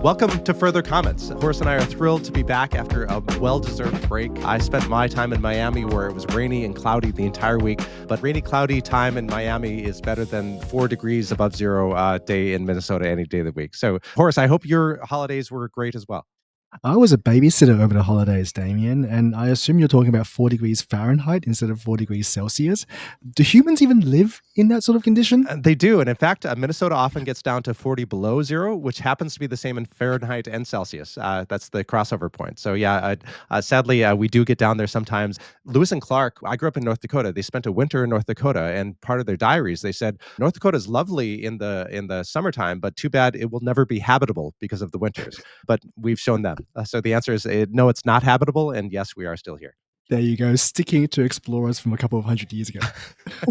Welcome to Further Comments. Horace and I are thrilled to be back after a well-deserved break. I spent my time in Miami where it was rainy and cloudy the entire week, but rainy, cloudy time in Miami is better than 4 degrees above zero day in Minnesota any day of the week. So, Horace, I hope your holidays were great as well. I was a babysitter over the holidays, Damien, and I assume you're talking about 4 degrees Fahrenheit instead of 4 degrees Celsius. Do humans even live in that sort of condition? They do. And in fact, Minnesota often gets down to 40 below zero, which happens to be the same in Fahrenheit and Celsius. That's the crossover point. So yeah, sadly, we do get down there sometimes. Lewis and Clark, I grew up in North Dakota. They spent a winter in North Dakota, and part of their diaries, they said, North Dakota is lovely in the summertime, but too bad it will never be habitable because of the winters. But we've shown them. So the answer is no, it's not habitable. And yes, we are still here. There you go, sticking to explorers from a couple of hundred years ago.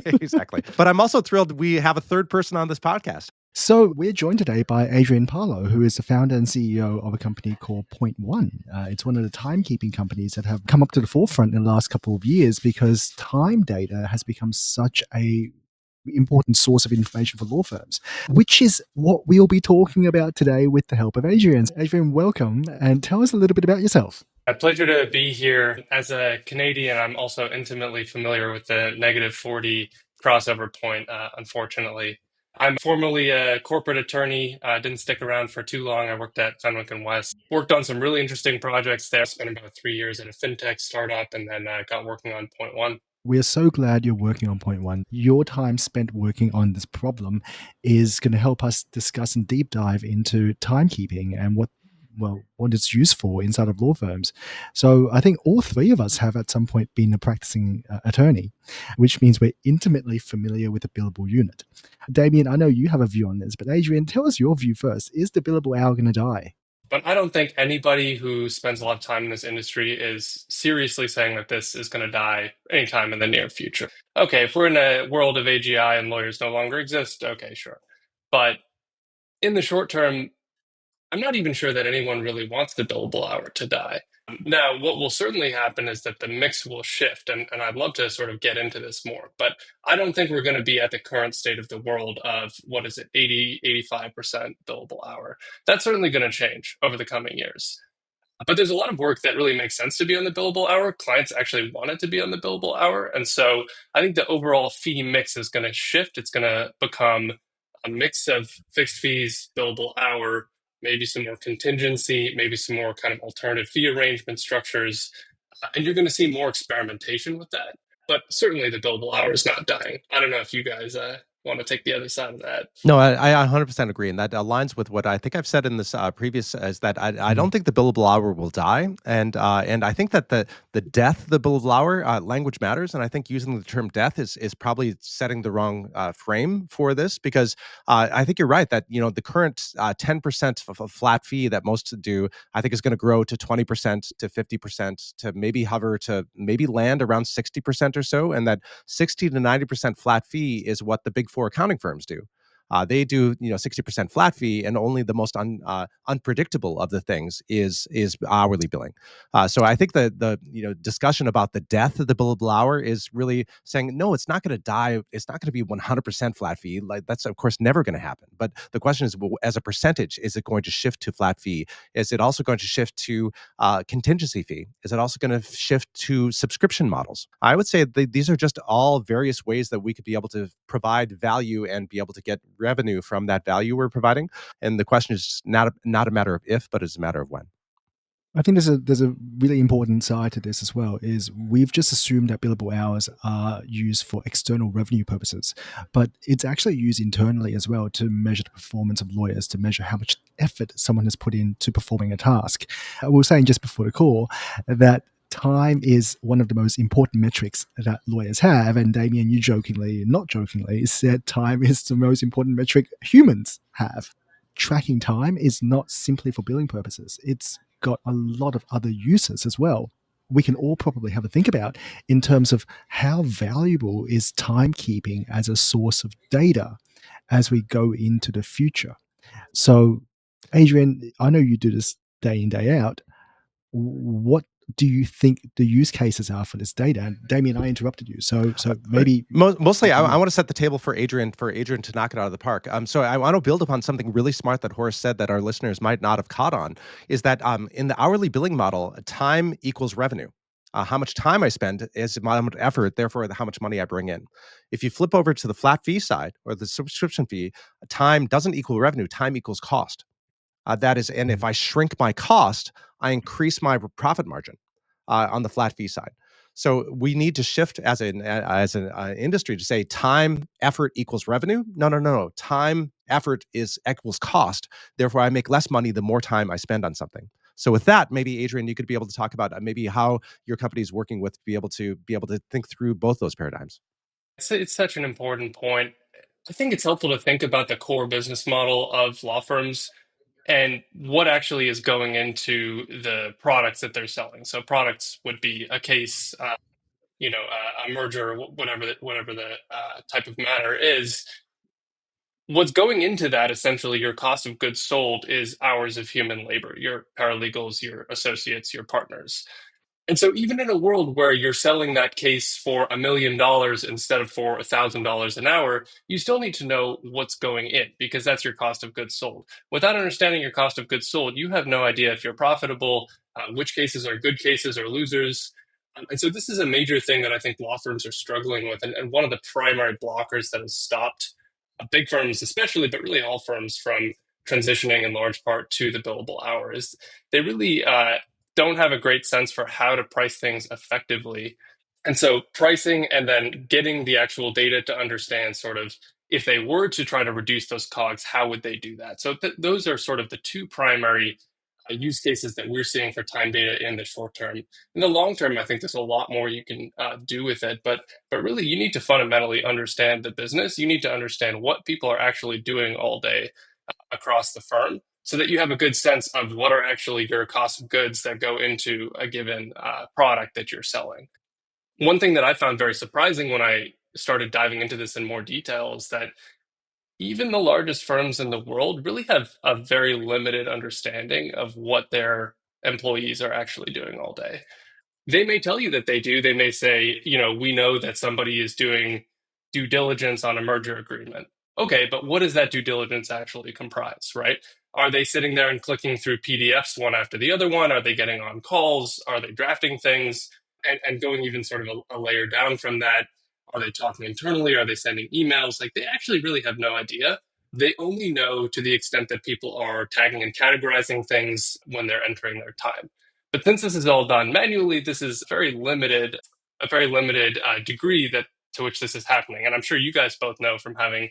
Exactly. But I'm also thrilled we have a third person on this podcast. So we're joined today by Adrian Parlow, who is the founder and CEO of a company called Point One. It's one of the timekeeping companies that have come up to the forefront in the last couple of years because time data has become such a important source of information for law firms, which is what we'll be talking about today with the help of Adrian. Adrian, welcome, and tell us a little bit about yourself. A pleasure to be here. As a Canadian, I'm also intimately familiar with the -40 crossover point, unfortunately. I'm formerly a corporate attorney. Didn't stick around for too long. I worked at Fenwick and West. Worked on some really interesting projects there. Spent about 3 years at a fintech startup and then got working on Point One. We're so glad you're working on Point One. Your time spent working on this problem is going to help us discuss and deep dive into timekeeping and what it's used for inside of law firms. So I think all three of us have at some point been a practicing attorney, which means we're intimately familiar with the billable unit. Damien, I know you have a view on this, but Adrian, tell us your view first. Is the billable hour going to die? But I don't think anybody who spends a lot of time in this industry is seriously saying that this is going to die anytime in the near future. Okay, if we're in a world of AGI and lawyers no longer exist, okay, sure. But in the short term, I'm not even sure that anyone really wants the billable hour to die. Now, what will certainly happen is that the mix will shift, and I'd love to sort of get into this more, but I don't think we're going to be at the current state of the world of, 85% billable hour. That's certainly going to change over the coming years. But there's a lot of work that really makes sense to be on the billable hour. Clients actually want it to be on the billable hour. And so I think the overall fee mix is going to shift. It's going to become a mix of fixed fees, billable hour, maybe some more contingency, maybe some more kind of alternative fee arrangement structures. And you're going to see more experimentation with that. But certainly the billable hour is not dying. I don't know if you guys want to take the other side of that. No, I 100% agree. And that aligns with what I think I've said in this previous, is that I don't think the billable hour will die. And I think that the death of the billable hour, language matters. And I think using the term death is probably setting the wrong frame for this, because I think you're right that, the current 10% of a flat fee that most do, I think is going to grow to 20% to 50% to maybe hover to maybe land around 60% or so. And that 60 to 90% flat fee is what the big four accounting firms do. They do 60% flat fee, and only the most unpredictable of the things is hourly billing. So I think the discussion about the death of the billable hour is really saying no, it's not going to die. It's not going to be 100% flat fee. Like, that's of course never going to happen. But the question is, well, as a percentage, is it going to shift to flat fee? Is it also going to shift to contingency fee? Is it also going to shift to subscription models? I would say these are just all various ways that we could be able to provide value and be able to get revenue from that value we're providing. And the question is not a matter of if, but it's a matter of when. I think there's a really important side to this as well, is we've just assumed that billable hours are used for external revenue purposes, but it's actually used internally as well to measure the performance of lawyers, to measure how much effort someone has put into performing a task. We were saying just before the call that time is one of the most important metrics that lawyers have. And Damien, you jokingly, not jokingly, said time is the most important metric humans have. Tracking time is not simply for billing purposes. It's got a lot of other uses as well. We can all probably have a think about in terms of how valuable is timekeeping as a source of data as we go into the future. So, Adrian, I know you do this day in, day out. What do you think the use cases are for this data? And Damien, I interrupted you, so maybe Mostly, I want to set the table for Adrian to knock it out of the park. So I want to build upon something really smart that Horace said that our listeners might not have caught on, is that in the hourly billing model, time equals revenue. How much time I spend is my amount of effort, therefore how much money I bring in. If you flip over to the flat fee side or the subscription fee, time doesn't equal revenue, time equals cost. That is, and if I shrink my cost, I increase my profit margin on the flat fee side. So we need to shift as an industry to say time effort equals revenue. No. Time effort is equals cost. Therefore, I make less money the more time I spend on something. So with that, maybe Adrian, you could be able to talk about maybe how your company is working with be able to think through both those paradigms. It's such an important point. I think it's helpful to think about the core business model of law firms and what actually is going into the products that they're selling. So products would be a case, a merger, whatever the type of matter is. What's going into that, essentially, your cost of goods sold is hours of human labor, your paralegals, your associates, your partners. And so, even in a world where you're selling that case for $1 million instead of for $1,000 an hour, you still need to know what's going in because that's your cost of goods sold. Without understanding your cost of goods sold, you have no idea if you're profitable, which cases are good cases or losers. And so, this is a major thing that I think law firms are struggling with, and one of the primary blockers that has stopped big firms, especially, but really all firms from transitioning in large part to the billable hour is they really don't have a great sense for how to price things effectively. And so pricing and then getting the actual data to understand sort of if they were to try to reduce those cogs, how would they do that? So those are sort of the two primary use cases that we're seeing for time data in the short term. In the long term, I think there's a lot more you can do with it, but really you need to fundamentally understand the business. You need to understand what people are actually doing all day across the firm so that you have a good sense of what are actually your cost of goods that go into a given product that you're selling. One thing that I found very surprising when I started diving into this in more detail is that even the largest firms in the world really have a very limited understanding of what their employees are actually doing all day. They may tell you that they do. They may say, we know that somebody is doing due diligence on a merger agreement. Okay, but what does that due diligence actually comprise, right? Are they sitting there and clicking through PDFs one after the other one? Are they getting on calls? Are they drafting things? And going even sort of a layer down from that, are they talking internally? Are they sending emails? Like they actually really have no idea. They only know to the extent that people are tagging and categorizing things when they're entering their time. But since this is all done manually, this is a very limited degree that to which this is happening. And I'm sure you guys both know from having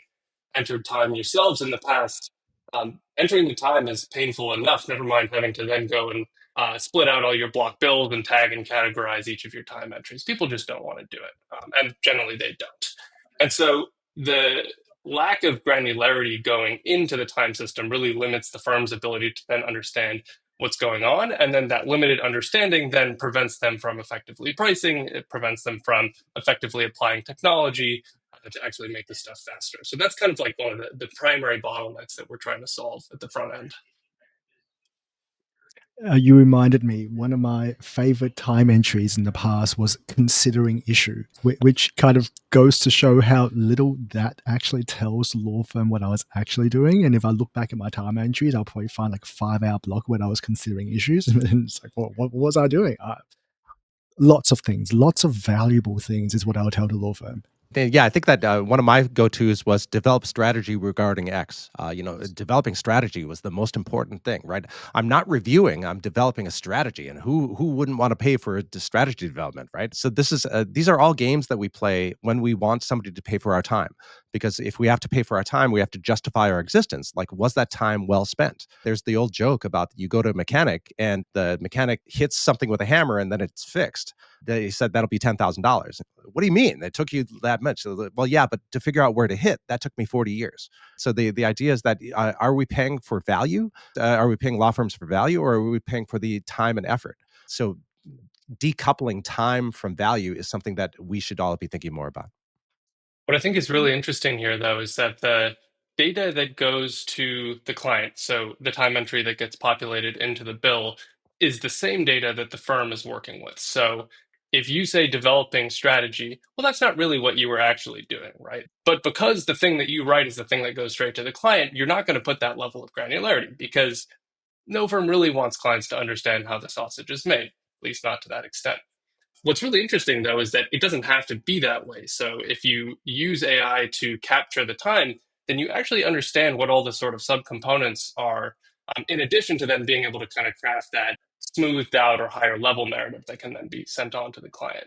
entered time yourselves in the past. Entering the time is painful enough. Never mind having to then go and split out all your block bills and tag and categorize each of your time entries. People just don't want to do it, and generally they don't. And so the lack of granularity going into the time system really limits the firm's ability to then understand what's going on. And then that limited understanding then prevents them from effectively pricing. It prevents them from effectively applying technology to actually make this stuff faster. So that's kind of like one of the primary bottlenecks that we're trying to solve at the front end. You reminded me, one of my favorite time entries in the past was considering issue, which kind of goes to show how little that actually tells the law firm what I was actually doing. And if I look back at my time entries, I'll probably find like a 5 hour block when I was considering issues. And it's like, well, what was I doing? Lots of things, lots of valuable things is what I would tell the law firm. Yeah, I think that one of my go-tos was develop strategy regarding X. Developing strategy was the most important thing, right? I'm not reviewing; I'm developing a strategy, and who wouldn't want to pay for the strategy development, right? So these are all games that we play when we want somebody to pay for our time, because if we have to pay for our time, we have to justify our existence. Like, was that time well spent? There's the old joke about you go to a mechanic and the mechanic hits something with a hammer and then it's fixed. They said that'll be $10,000. What do you mean? It took you that much? Well, yeah, but to figure out where to hit, that took me 40 years. So the idea is that are we paying for value? Are we paying law firms for value, or are we paying for the time and effort? So decoupling time from value is something that we should all be thinking more about. What I think is really interesting here, though, is that the data that goes to the client, so the time entry that gets populated into the bill, is the same data that the firm is working with. So if you say developing strategy, well, that's not really what you were actually doing, right? But because the thing that you write is the thing that goes straight to the client, you're not going to put that level of granularity because no firm really wants clients to understand how the sausage is made, at least not to that extent. What's really interesting, though, is that it doesn't have to be that way. So if you use AI to capture the time, then you actually understand what all the sort of subcomponents are, in addition to then being able to kind of craft that smoothed out or higher level narrative that can then be sent on to the client.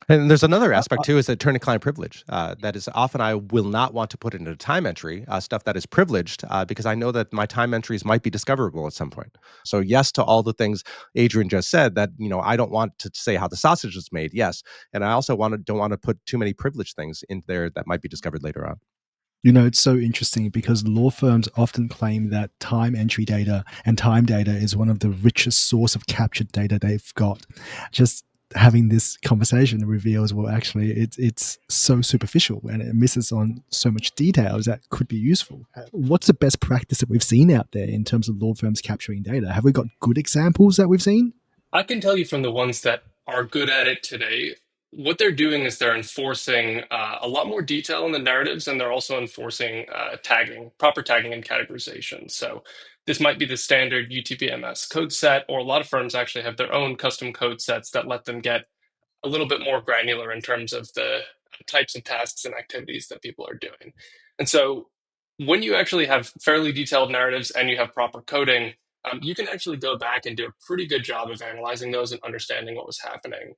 And there's another Uh, aspect uh, too, is attorney-client privilege. That is often I will not want to put into time entry stuff that is privileged because I know that my time entries might be discoverable at some point. So yes to all the things Adrian just said. That I don't want to say how the sausage is made. Yes, and I also don't want to put too many privileged things in there that might be discovered later on. It's so interesting because law firms often claim that time entry data and time data is one of the richest source of captured data they've got. Just having this conversation reveals, well, actually, it's so superficial and it misses on so much details that could be useful. What's the best practice that we've seen out there in terms of law firms capturing data? Have we got good examples that we've seen? I can tell you from the ones that are good at it today, what they're doing is they're enforcing a lot more detail in the narratives, and they're also enforcing tagging, proper tagging and categorization. So this might be the standard UTBMS code set, or a lot of firms actually have their own custom code sets that let them get a little bit more granular in terms of the types of tasks and activities that people are doing. And so when you actually have fairly detailed narratives and you have proper coding, you can actually go back and do a pretty good job of analyzing those and understanding what was happening.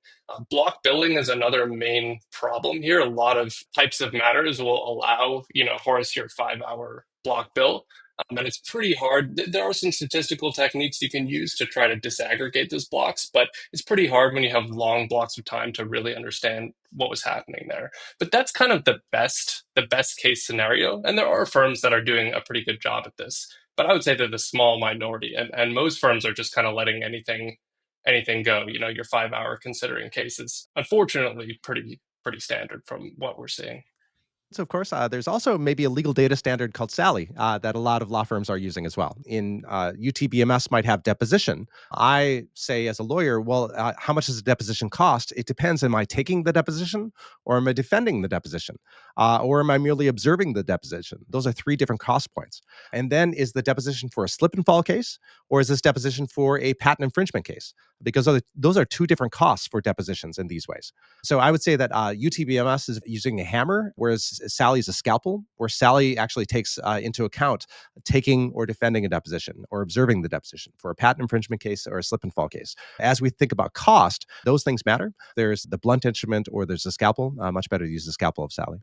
Block billing is another main problem here. A lot of types of matters will allow, Horace, your 5 hour block bill. And it's pretty hard. There are some statistical techniques you can use to try to disaggregate those blocks, but it's pretty hard when you have long blocks of time to really understand what was happening there. But that's kind of the best case scenario. And there are firms that are doing a pretty good job at this. But I would say they're the small minority. And most firms are just kind of letting anything go. Your 5 hour considering cases, unfortunately, pretty standard from what we're seeing. So of course, there's also maybe a legal data standard called SALI that a lot of law firms are using as well. In UTBMS might have deposition. I say as a lawyer, well, how much does a deposition cost? It depends. Am I taking the deposition, or am I defending the deposition, or am I merely observing the deposition? Those are three different cost points. And then is the deposition for a slip and fall case, or is this deposition for a patent infringement case? Because those are two different costs for depositions in these ways. So I would say that UTBMS is using a hammer, whereas SALI is a scalpel, where SALI actually takes into account taking or defending a deposition or observing the deposition for a patent infringement case or a slip and fall case. As we think about cost, those things matter. There's the blunt instrument or there's the scalpel. Much better to use the scalpel of SALI.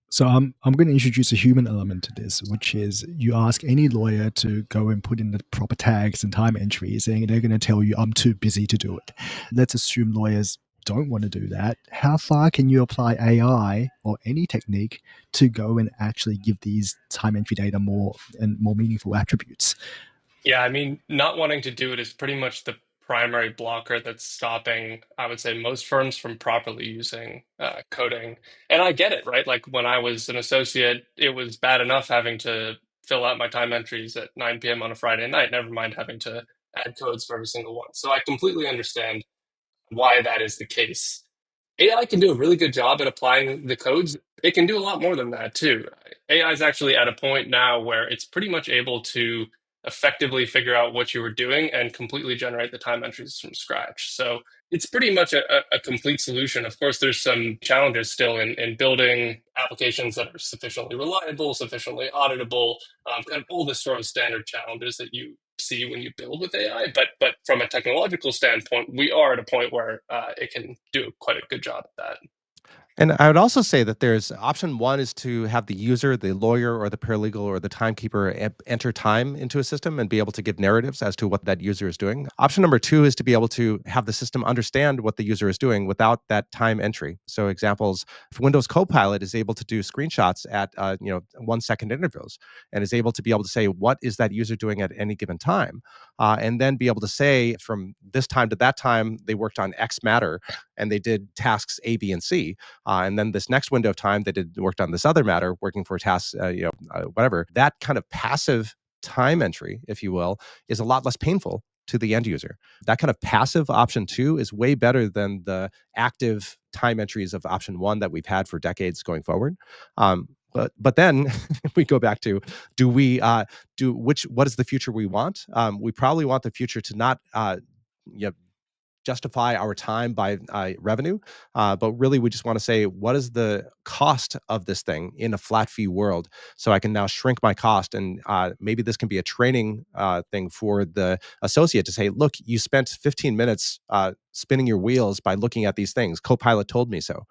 So I'm going to introduce a human element to this, which is you ask any lawyer to go and put in the proper tags and time entries, and they're going to tell you, I'm too busy to do it. Let's assume lawyers don't want to do that. How far can you apply AI or any technique to go and actually give these time entry data more and more meaningful attributes? Yeah, I mean, not wanting to do it is pretty much the primary blocker that's stopping, I would say, most firms from properly using coding. And I get it, right? Like when I was an associate, it was bad enough having to fill out my time entries at 9 p.m. on a Friday night, never mind having to add codes for every single one. So I completely understand why that is the case. AI can do a really good job at applying the codes. It can do a lot more than that too. AI is actually at a point now where it's pretty much able to effectively figure out what you were doing and completely generate the time entries from scratch. So it's pretty much a complete solution. Of course, there's some challenges still in building applications that are sufficiently reliable, sufficiently auditable, kind of all the sort of standard challenges that you see when you build with AI. But from a technological standpoint, we are at a point where it can do quite a good job at that. And I would also say that there's option one is to have the user, the lawyer or the paralegal or the timekeeper enter time into a system and be able to give narratives as to what that user is doing. Option number two is to be able to have the system understand what the user is doing without that time entry. So examples, if Windows Copilot is able to do screenshots at 1 second intervals and is able to be able to say, what is that user doing at any given time? And then be able to say from this time to that time, they worked on X matter and they did tasks A, B, and C. And then this next window of time, they worked on this other matter, working for tasks, whatever. That kind of passive time entry, if you will, is a lot less painful to the end user. That kind of passive option 2 is way better than the active time entries of option 1 that we've had for decades going forward. But then we go back to, do we what is the future we want? We probably want the future to not you know, justify our time by revenue, but really we just want to say, what is the cost of this thing in a flat fee world, so I can now shrink my cost. And maybe this can be a training thing for the associate to say, look, you spent 15 minutes spinning your wheels by looking at these things. Copilot told me so.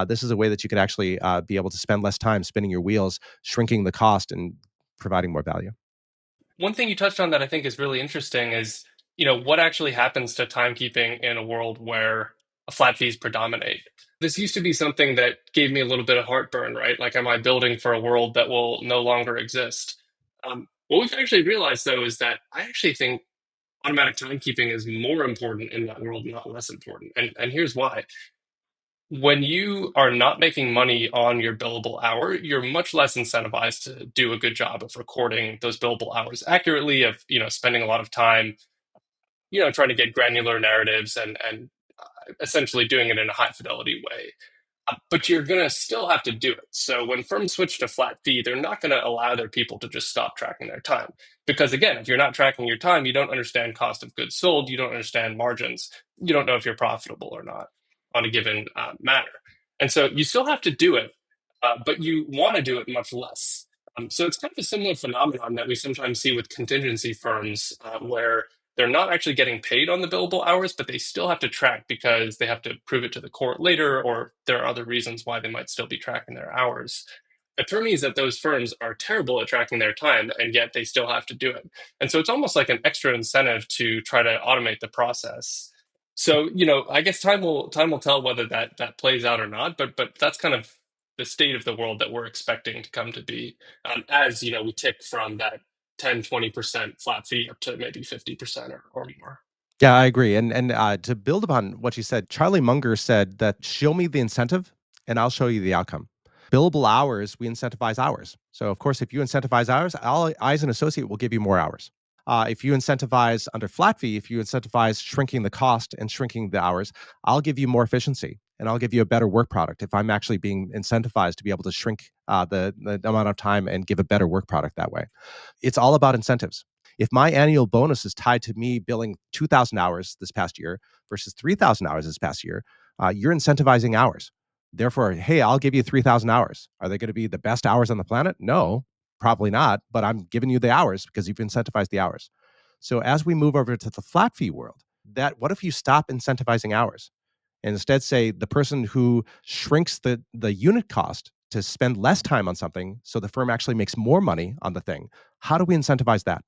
This is a way that you could actually be able to spend less time spinning your wheels, shrinking the cost and providing more value. One thing you touched on that I think is really interesting is, what actually happens to timekeeping in a world where flat fees predominate. This used to be something that gave me a little bit of heartburn, right? Like, am I building for a world that will no longer exist? What we've actually realized, though, is that I actually think automatic timekeeping is more important in that world, not less important. And here's why. When you are not making money on your billable hour, you're much less incentivized to do a good job of recording those billable hours accurately, of spending a lot of time, trying to get granular narratives and essentially doing it in a high fidelity way. But you're going to still have to do it. So when firms switch to flat fee, they're not going to allow their people to just stop tracking their time. Because again, if you're not tracking your time, you don't understand cost of goods sold, you don't understand margins, you don't know if you're profitable or not on a given matter. And so you still have to do it, but you want to do it much less. So it's kind of a similar phenomenon that we sometimes see with contingency firms, where they're not actually getting paid on the billable hours, but they still have to track because they have to prove it to the court later, or there are other reasons why they might still be tracking their hours. Attorneys at those firms are terrible at tracking their time, and yet they still have to do it. And so it's almost like an extra incentive to try to automate the process. So, I guess time will tell whether that plays out or not, but that's kind of the state of the world that we're expecting to come to be, as we tick from that 10-20% flat fee up to maybe 50% or more. Yeah, I agree. And to build upon what you said, Charlie Munger said that, show me the incentive and I'll show you the outcome. Billable hours, we incentivize hours. So of course, if you incentivize hours, I as an associate will give you more hours. If you incentivize under flat fee, if you incentivize shrinking the cost and shrinking the hours, I'll give you more efficiency and I'll give you a better work product if I'm actually being incentivized to be able to shrink the amount of time and give a better work product that way. It's all about incentives. If my annual bonus is tied to me billing 2,000 hours this past year versus 3,000 hours this past year, you're incentivizing hours. Therefore, hey, I'll give you 3,000 hours. Are they going to be the best hours on the planet? No, probably not. But I'm giving you the hours because you've incentivized the hours. So as we move over to the flat fee world, what if you stop incentivizing hours and instead say the person who shrinks the unit cost to spend less time on something so the firm actually makes more money on the thing? How do we incentivize that?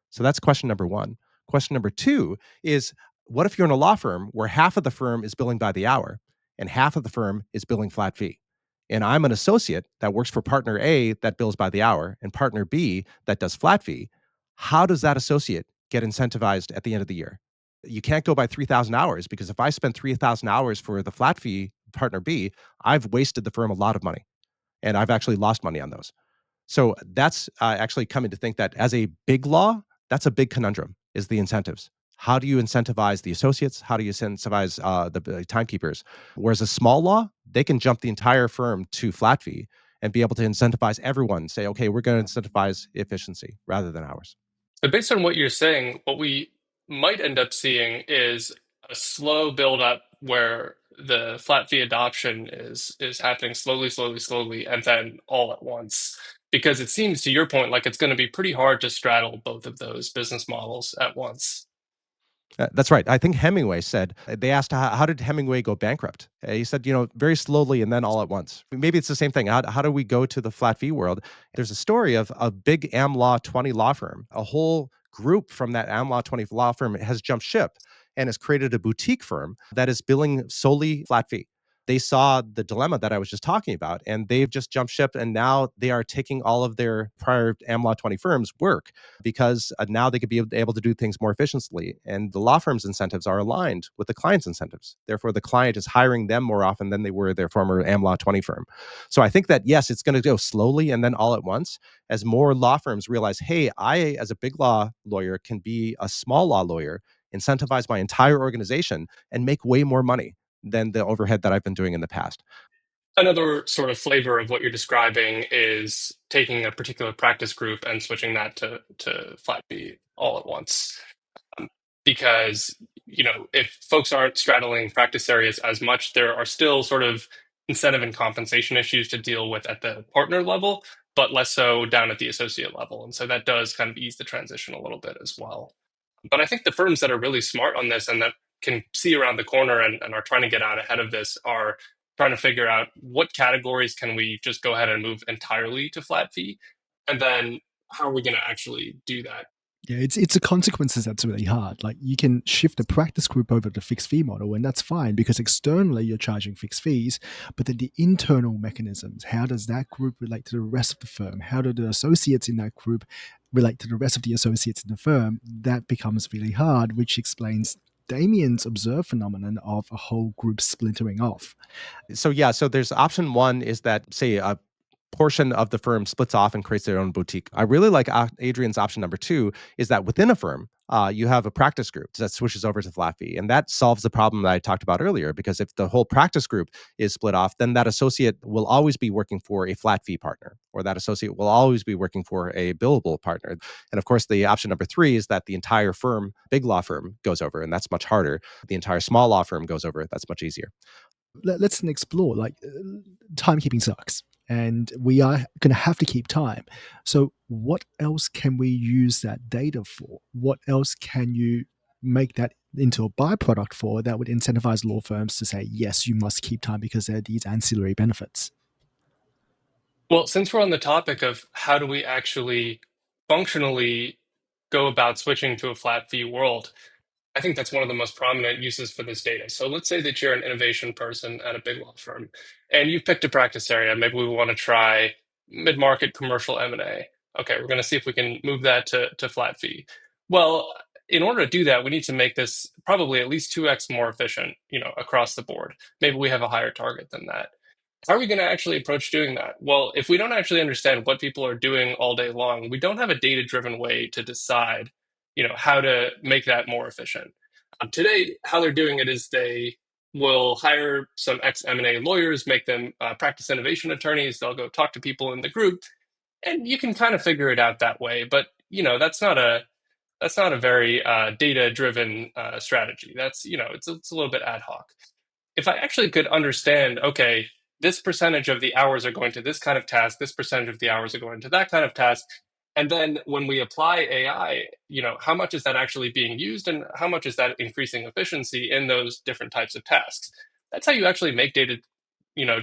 So that's question number one. Question number two is, what if you're in a law firm where half of the firm is billing by the hour and half of the firm is billing flat fee? And I'm an associate that works for partner A that bills by the hour and partner B that does flat fee. How does that associate get incentivized at the end of the year? You can't go by 3,000 hours, because if I spend 3,000 hours for the flat fee partner B, I've wasted the firm a lot of money and I've actually lost money on those. So that's actually coming to think that as a big law, that's a big conundrum, is the incentives. How do you incentivize the associates? How do you incentivize the timekeepers? Whereas a small law, they can jump the entire firm to flat fee and be able to incentivize everyone. Say, okay, we're going to incentivize efficiency rather than hours. So based on what you're saying, what we might end up seeing is a slow build up where the flat fee adoption is happening slowly, slowly, slowly, and then all at once. Because it seems, to your point, like it's going to be pretty hard to straddle both of those business models at once. That's right. I think Hemingway said, they asked, how did Hemingway go bankrupt? He said, very slowly and then all at once. Maybe it's the same thing. How do we go to the flat fee world? There's a story of a big Am Law 20 law firm. A whole group from that Am Law 20 law firm has jumped ship and has created a boutique firm that is billing solely flat fee. they saw the dilemma that I was just talking about, and they've just jumped ship, and now they are taking all of their prior AmLaw 20 firms' work because now they could be able to do things more efficiently. And the law firm's incentives are aligned with the client's incentives. Therefore, the client is hiring them more often than they were their former AmLaw 20 firm. So I think that, yes, it's going to go slowly and then all at once as more law firms realize, hey, I, as a big law lawyer, can be a small law lawyer, incentivize my entire organization, and make way more money than the overhead that I've been doing in the past. Another sort of flavor of what you're describing is taking a particular practice group and switching that to flat fee all at once. Because, if folks aren't straddling practice areas as much, there are still sort of incentive and compensation issues to deal with at the partner level, but less so down at the associate level. And so that does kind of ease the transition a little bit as well. But I think the firms that are really smart on this and that can see around the corner and are trying to get out ahead of this are trying to figure out what categories can we just go ahead and move entirely to flat fee, and then how are we going to actually do that. Yeah, it's the consequences that's really hard. Like you can shift a practice group over to fixed fee model, and that's fine because externally you're charging fixed fees. But then the internal mechanisms, how does that group relate to the rest of the firm? How do the associates in that group relate to the rest of the associates in the firm? That becomes really hard, which explains Damien's observed phenomenon of a whole group splintering off. So there's option one is that, say, a portion of the firm splits off and creates their own boutique. I really like Adrian's option number two is that within a firm, you have a practice group that switches over to flat fee. And that solves the problem that I talked about earlier, because if the whole practice group is split off, then that associate will always be working for a flat fee partner, or that associate will always be working for a billable partner. And of course, the option number three is that the entire firm, big law firm, goes over, and that's much harder. The entire small law firm goes over, that's much easier. Let's explore. Like timekeeping sucks, and we are going to have to keep time. So what else can we use that data for? What else can you make that into a byproduct for that would incentivize law firms to say, yes, you must keep time because there are these ancillary benefits? Well, since we're on the topic of how do we actually functionally go about switching to a flat fee world, I think that's one of the most prominent uses for this data. So let's say that you're an innovation person at a big law firm and you've picked a practice area. Maybe we want to try mid-market commercial M&A. Okay, we're going to see if we can move that to flat fee. Well, in order to do that, we need to make this probably at least 2x more efficient, across the board. Maybe we have a higher target than that. How are we going to actually approach doing that? Well, if we don't actually understand what people are doing all day long, we don't have a data-driven way to decide, how to make that more efficient. Today, how they're doing it is they will hire some ex-M&A lawyers, make them practice innovation attorneys. They'll go talk to people in the group, and you can kind of figure it out that way. But that's not a very data-driven strategy. That's it's a little bit ad hoc. If I actually could understand, okay, this percentage of the hours are going to this kind of task, this percentage of the hours are going to that kind of task. And then when we apply AI, how much is that actually being used and how much is that increasing efficiency in those different types of tasks? That's how you actually make data,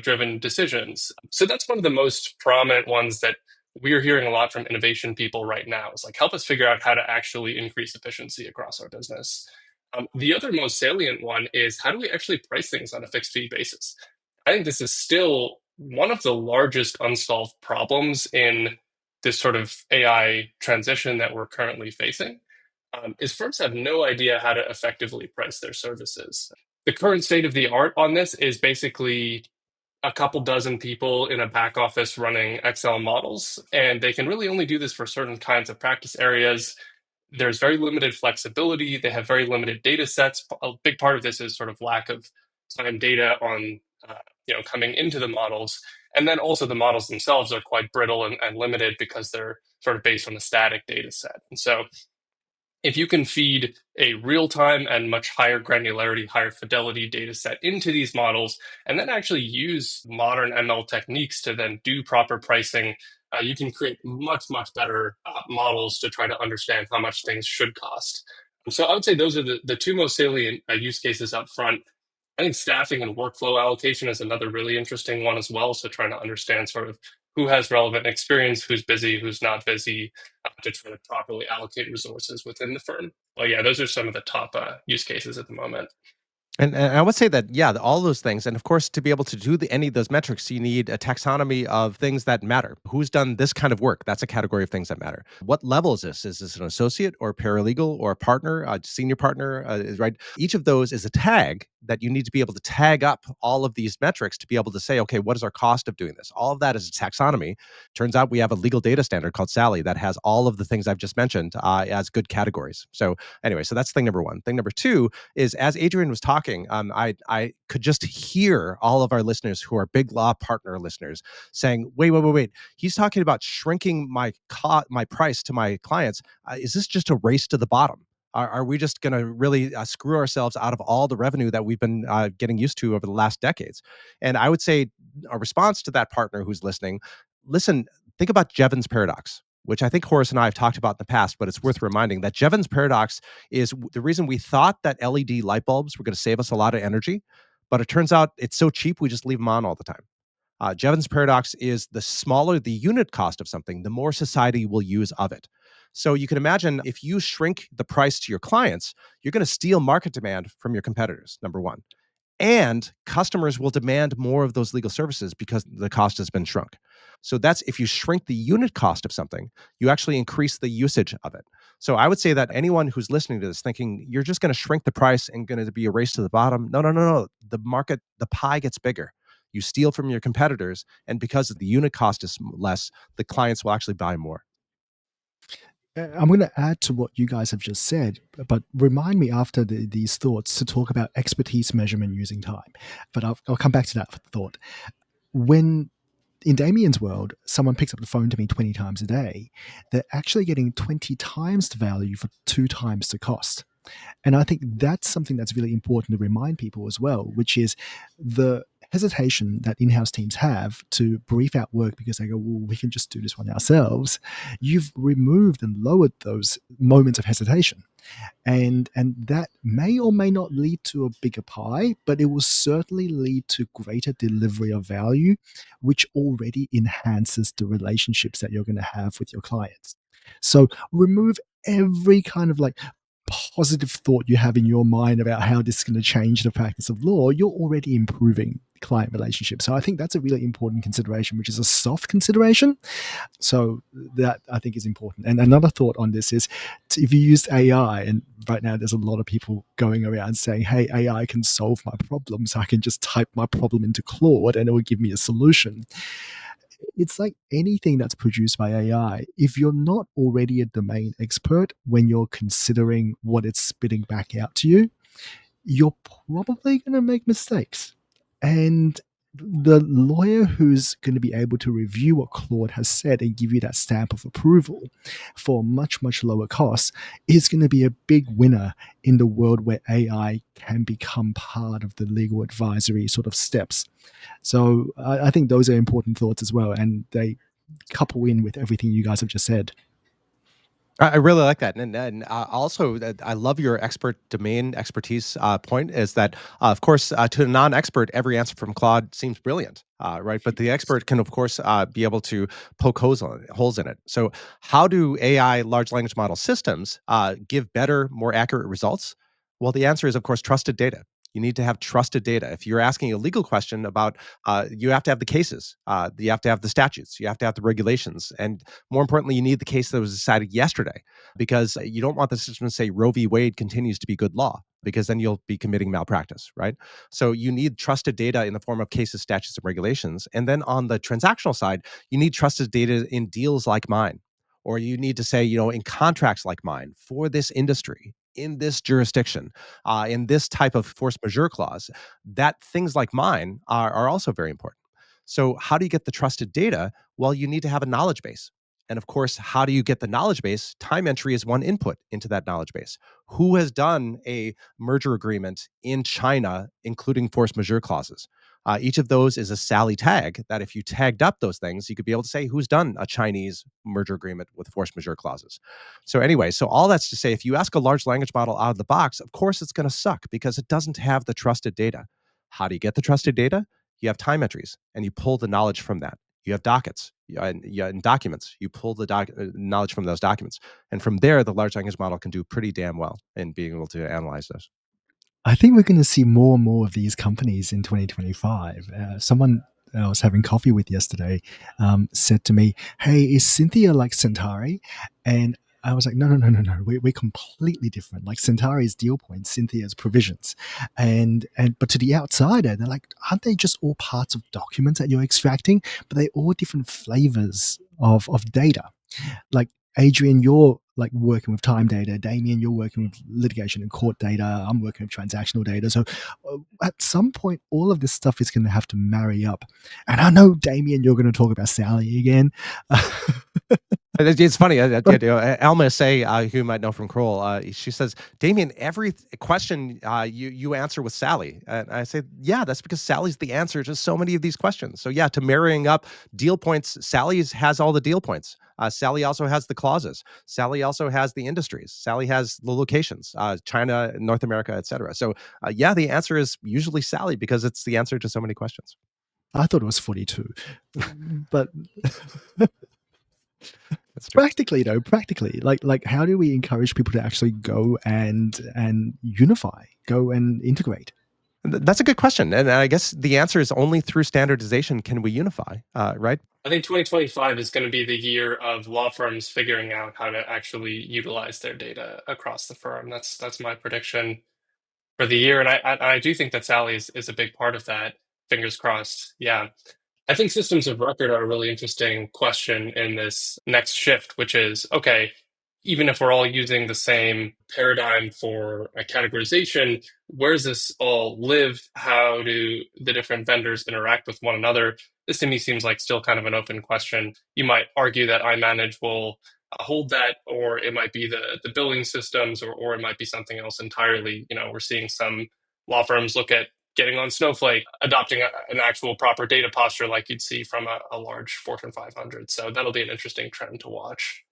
driven decisions. So that's one of the most prominent ones that we're hearing a lot from innovation people right now. Is like, help us figure out how to actually increase efficiency across our business. The other most salient one is how do we actually price things on a fixed fee basis? I think this is still one of the largest unsolved problems in this sort of AI transition that we're currently facing. Is firms have no idea how to effectively price their services. The current state of the art on this is basically a couple dozen people in a back office running Excel models, and they can really only do this for certain kinds of practice areas. There's very limited flexibility. They have very limited data sets. A big part of this is sort of lack of time data on coming into the models. And then also the models themselves are quite brittle and limited because they're sort of based on a static data set. And so if you can feed a real-time and much higher granularity, higher fidelity data set into these models, and then actually use modern ML techniques to then do proper pricing, you can create much, much better models to try to understand how much things should cost. So I would say those are the two most salient use cases up front. I think staffing and workflow allocation is another really interesting one as well. So trying to understand sort of who has relevant experience, who's busy, who's not busy, to try to properly allocate resources within the firm. Well, yeah, those are some of the top use cases at the moment. And I would say that, yeah, all those things. And of course, to be able to do any of those metrics, you need a taxonomy of things that matter. Who's done this kind of work? That's a category of things that matter. What level is this? Is this an associate or paralegal or a partner, a senior partner? Right. Each of those is a tag that you need to be able to tag up all of these metrics to be able to say, okay, what is our cost of doing this? All of that is a taxonomy. Turns out we have a legal data standard called SALI that has all of the things I've just mentioned as good categories. So anyway, so that's thing number one. Thing number two is, as Adrian was talking, I could just hear all of our listeners who are big law partner listeners saying, wait. He's talking about shrinking my price to my clients. Is this just a race to the bottom? Are we just going to really screw ourselves out of all the revenue that we've been getting used to over the last decades? And I would say a response to that partner who's listening, listen, think about Jevons paradox, which I think Horace and I have talked about in the past, but it's worth reminding that Jevons paradox is the reason we thought that LED light bulbs were going to save us a lot of energy, but it turns out it's so cheap we just leave them on all the time. Jevons paradox is the smaller the unit cost of something, the more society will use of it. So you can imagine if you shrink the price to your clients, you're going to steal market demand from your competitors, number one. And customers will demand more of those legal services because the cost has been shrunk. So that's if you shrink the unit cost of something, you actually increase the usage of it. So I would say that anyone who's listening to this thinking you're just going to shrink the price and going to be a race to the bottom, no. The market, the pie gets bigger. You steal from your competitors, and because the unit cost is less, the clients will actually buy more. I'm going to add to what you guys have just said, but remind me after these thoughts to talk about expertise measurement using time. But I'll come back to that thought. When in Damien's world, someone picks up the phone to me 20 times a day, they're actually getting 20 times the value for 2 times the cost. And I think that's something that's really important to remind people as well, which is the hesitation that in-house teams have to brief out work because they go, well, we can just do this one ourselves. You've removed and lowered those moments of hesitation. And that may or may not lead to a bigger pie, but it will certainly lead to greater delivery of value, which already enhances the relationships that you're going to have with your clients. So remove every kind of like positive thought you have in your mind about how this is going to change the practice of law. You're already improving client relationships. So I think that's a really important consideration, which is a soft consideration. So that I think is important. And another thought on this is if you used AI, and right now there's a lot of people going around saying, hey, AI can solve my problems. I can just type my problem into Claude and it will give me a solution. It's like anything that's produced by AI. If you're not already a domain expert when you're considering what it's spitting back out to you, you're probably going to make mistakes. And the lawyer who's going to be able to review what Claude has said and give you that stamp of approval for much, much lower costs is going to be a big winner in the world where AI can become part of the legal advisory sort of steps. So I think those are important thoughts as well. And they couple in with everything you guys have just said. I really like that, and also I love your expert domain expertise point. Is that of course to a non-expert, every answer from Claude seems brilliant, right? But the expert can of course be able to poke holes in it. So how do AI large language model systems give better, more accurate results? Well, the answer is of course trusted data. You need to have trusted data. If you're asking a legal question about, you have to have the cases, you have to have the statutes, you have to have the regulations, and more importantly, you need the case that was decided yesterday, because you don't want the system to say Roe v. Wade continues to be good law, because then you'll be committing malpractice, right? So you need trusted data in the form of cases, statutes, and regulations. And then on the transactional side, you need trusted data in deals like mine. Or you need to say, in contracts like mine for this industry, in this jurisdiction, in this type of force majeure clause, that things like mine are also very important. So how do you get the trusted data? Well, you need to have a knowledge base. And of course, how do you get the knowledge base? Time entry is one input into that knowledge base. Who has done a merger agreement in China, including force majeure clauses? Each of those is a SALI tag that if you tagged up those things, you could be able to say who's done a Chinese merger agreement with force majeure clauses. So anyway, so all that's to say, if you ask a large language model out of the box, of course it's going to suck because it doesn't have the trusted data. How do you get the trusted data? You have time entries and you pull the knowledge from that. You have dockets and documents. You pull the knowledge from those documents. And from there, the large language model can do pretty damn well in being able to analyze those. I think we're going to see more and more of these companies in 2025. Someone I was having coffee with yesterday said to me, "Hey, is Cynthia like Centauri?" And I was like, "No, no, no, no, no. We're completely different. Like Centauri is deal points, Cynthia's provisions, and but to the outsider, they're like, aren't they just all parts of documents that you're extracting? But they're all different flavors of data. Like Adrian, you're like working with time data. Damien, you're working with litigation and court data. I'm working with transactional data. So at some point, all of this stuff is going to have to marry up. And I know, Damien, you're going to talk about SALI again. It's funny. But Alma Say, who you might know from Kroll, she says, Damien, every question you answer with SALI. And I say, yeah, that's because SALI's the answer to so many of these questions. So yeah, to marrying up deal points, SALI has all the deal points. SALI also has the clauses. SALI also has the industries. SALI has the locations, China, North America, et cetera. So yeah, the answer is usually SALI because it's the answer to so many questions. I thought it was 42. But That's true. practically, like how do we encourage people to actually go and unify, go and integrate? That's a good question. And I guess the answer is only through standardization can we unify, right? I think 2025 is going to be the year of law firms figuring out how to actually utilize their data across the firm. That's my prediction for the year, and I do think that SALI is a big part of that. Fingers crossed. Yeah. I think systems of record are a really interesting question in this next shift, which is okay, even if we're all using the same paradigm for a categorization, where does this all live? How do the different vendors interact with one another? This to me seems like still kind of an open question. You might argue that iManage will hold that, or it might be the billing systems, or it might be something else entirely. We're seeing some law firms look at getting on Snowflake, adopting an actual proper data posture like you'd see from a large Fortune 500. So that'll be an interesting trend to watch.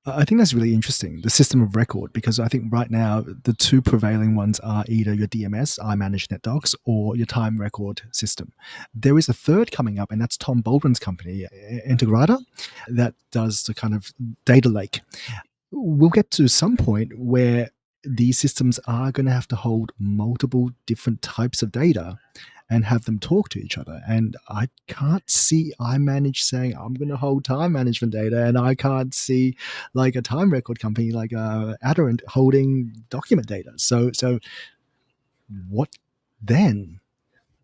I think that's really interesting, the system of record, because I think right now the two prevailing ones are either your DMS, I manage NetDocs, or your time record system. There is a third coming up, and that's Tom Baldwin's company, Integrata, that does the kind of data lake. We'll get to some point where these systems are going to have to hold multiple different types of data and have them talk to each other. And I can't see iManage saying, I'm going to hold time management data. And I can't see like a time record company like Adorant holding document data. So what then?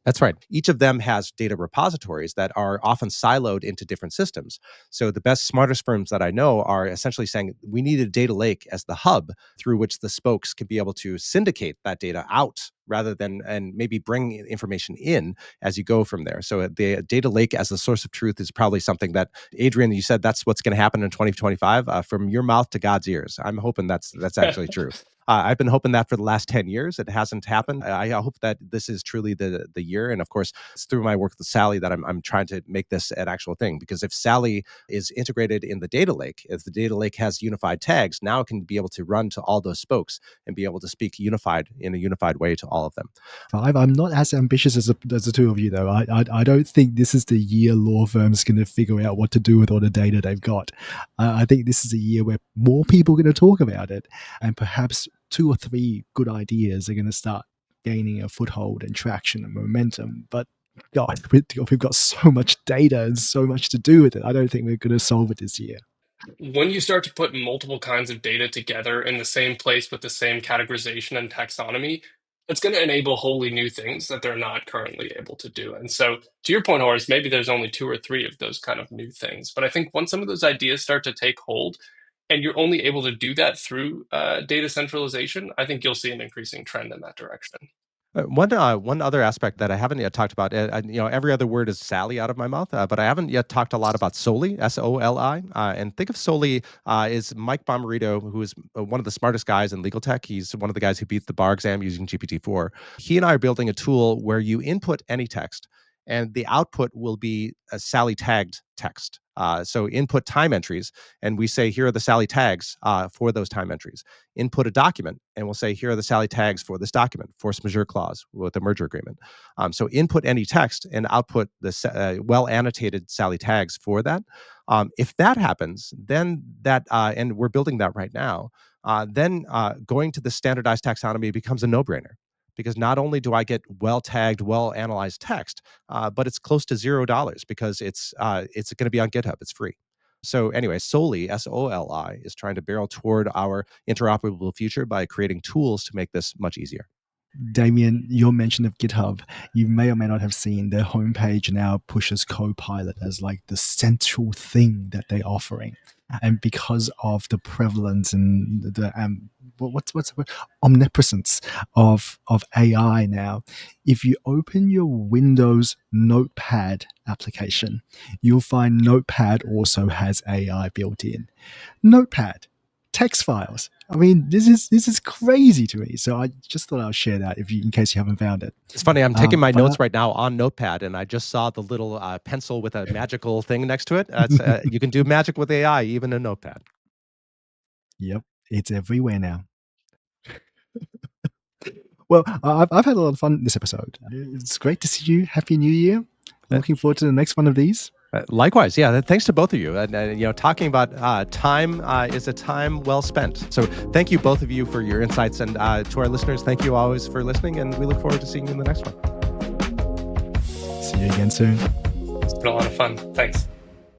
That's right. Each of them has data repositories that are often siloed into different systems. So the best, smartest firms that I know are essentially saying we need a data lake as the hub through which the spokes can be able to syndicate that data out rather than and maybe bring information in as you go from there. So the data lake as the source of truth is probably something that, Adrian, you said that's what's going to happen in 2025. From your mouth to God's ears. I'm hoping that's actually true. I've been hoping that for the last 10 years. It hasn't happened. I hope that this is truly the year. And of course, it's through my work with SALI that I'm trying to make this an actual thing. Because if SALI is integrated in the data lake, if the data lake has unified tags, now it can be able to run to all those spokes and be able to speak unified in a unified way to all of them. I'm not as ambitious as the two of you, though. I don't think this is the year law firms going to figure out what to do with all the data they've got. I think this is a year where more people are going to talk about it, and perhaps two or three good ideas are going to start gaining a foothold and traction and momentum. But God, we've got so much data and so much to do with it. I don't think we're going to solve it this year. When you start to put multiple kinds of data together in the same place with the same categorization and taxonomy, it's going to enable wholly new things that they're not currently able to do. And so, to your point, Horace, maybe there's only two or three of those kind of new things. But I think once some of those ideas start to take hold, and you're only able to do that through data centralization, I think you'll see an increasing trend in that direction. One other aspect that I haven't yet talked about, every other word is SALI out of my mouth, but I haven't yet talked a lot about SOLI, SOLI. And think of SOLI is Mike Bomarito, who is one of the smartest guys in legal tech. He's one of the guys who beat the bar exam using GPT-4. He and I are building a tool where you input any text, and the output will be a SALI tagged text. So input time entries, and we say, here are the SALI tags for those time entries. Input a document, and we'll say, here are the SALI tags for this document, force majeure clause with a merger agreement. So input any text and output the well annotated SALI tags for that. If that happens, then and we're building that right now, then going to the standardized taxonomy becomes a no-brainer. because not only do I get well tagged, well analyzed text, but it's close to $0 because it's going to be on GitHub. It's free. So anyway, SOLI, SOLI, is trying to barrel toward our interoperable future by creating tools to make this much easier. Damien, your mention of GitHub, you may or may not have seen their homepage now pushes Copilot as like the central thing that they're offering. And because of the prevalence and the what's the word? Omnipresence of AI now, if you open your Windows Notepad application, you'll find Notepad also has AI built in. Notepad, text files. I mean, this is crazy to me. So I just thought I'll share that in case you haven't found it. It's funny. I'm taking my notes right now on Notepad, and I just saw the little pencil with a magical thing next to it. You can do magic with AI, even in Notepad. Yep, it's everywhere now. Well, I've had a lot of fun this episode. It's great to see you. Happy New Year. I'm looking forward to the next one of these. Likewise, yeah. Thanks to both of you. And talking about time is a time well spent. So thank you both of you for your insights, and to our listeners, thank you always for listening. And we look forward to seeing you in the next one. See you again soon. It's been a lot of fun. Thanks.